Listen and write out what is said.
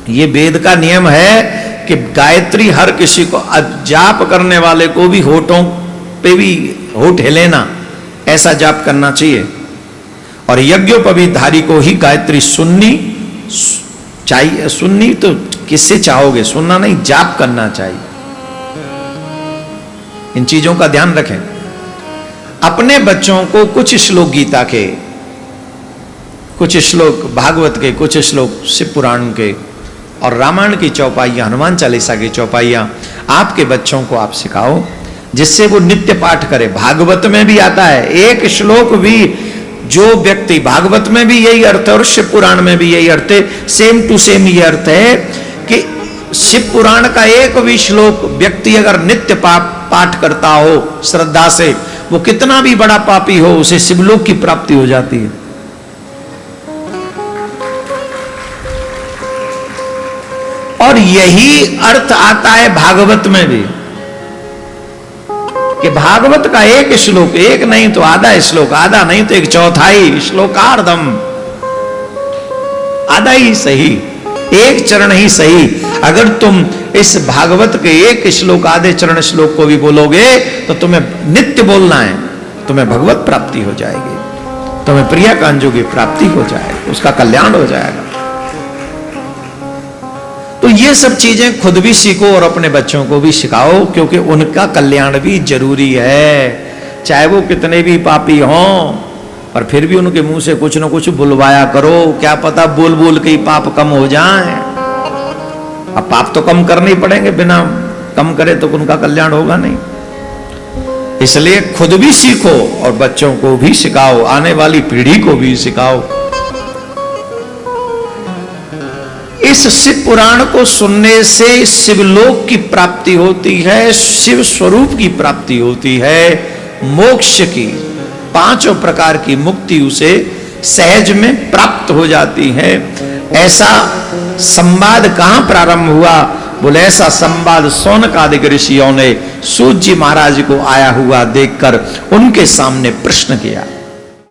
ये वेद का नियम है कि गायत्री हर किसी को, जाप करने वाले को भी होठों पे भी होठ हिलेना, ऐसा जाप करना चाहिए। और यज्ञोपवीतधारी को ही गायत्री सुननी चाहिए। सुननी तो किससे चाहोगे, सुनना नहीं, जाप करना चाहिए। इन चीजों का ध्यान रखें। अपने बच्चों को कुछ श्लोक गीता के, कुछ श्लोक भागवत के, कुछ श्लोक शिव पुराण के और रामायण की चौपाइयां, हनुमान चालीसा की चौपाइयां आपके बच्चों को आप सिखाओ, जिससे वो नित्य पाठ करे। भागवत में भी आता है एक श्लोक भी, जो व्यक्ति, भागवत में भी यही अर्थ है और शिव पुराण में भी यही अर्थ है, सेम टू सेम ये अर्थ है कि शिव पुराण का एक भी श्लोक व्यक्ति अगर नित्य पाठ करता हो श्रद्धा से, वो कितना भी बड़ा पापी हो, उसे शिवलोक की प्राप्ति हो जाती है। और यही अर्थ आता है भागवत में भी, कि भागवत का एक श्लोक, एक नहीं तो आधा श्लोक, आधा नहीं तो एक चौथाई, श्लोकार्धम, आधा ही सही, एक चरण ही सही। अगर तुम इस भागवत के एक श्लोक, आधे चरण श्लोक को भी बोलोगे तो तुम्हें नित्य बोलना है, तुम्हें भगवत प्राप्ति हो जाएगी, तुम्हें प्रिया कांजू की प्राप्ति हो जाएगी, उसका कल्याण हो जाएगा। तो ये सब चीजें खुद भी सीखो और अपने बच्चों को भी सिखाओ, क्योंकि उनका कल्याण भी जरूरी है। चाहे वो कितने भी पापी हों, पर फिर भी उनके मुंह से कुछ न कुछ बुलवाया करो, क्या पता बोल बोल के ही पाप कम हो जाए। अब पाप तो कम करने ही पड़ेंगे, बिना कम करे तो उनका कल्याण होगा नहीं। इसलिए खुद भी सीखो और बच्चों को भी सिखाओ, आने वाली पीढ़ी को भी सिखाओ। इस शिव पुराण को सुनने से शिवलोक की प्राप्ति होती है, शिव स्वरूप की प्राप्ति होती है, मोक्ष की, पांचों प्रकार की मुक्ति उसे सहज में प्राप्त हो जाती है। ऐसा संवाद कहां प्रारंभ हुआ? बोले ऐसा संवाद शौनकादिक ऋषियों ने सूत जी महाराज को आया हुआ देखकर उनके सामने प्रश्न किया।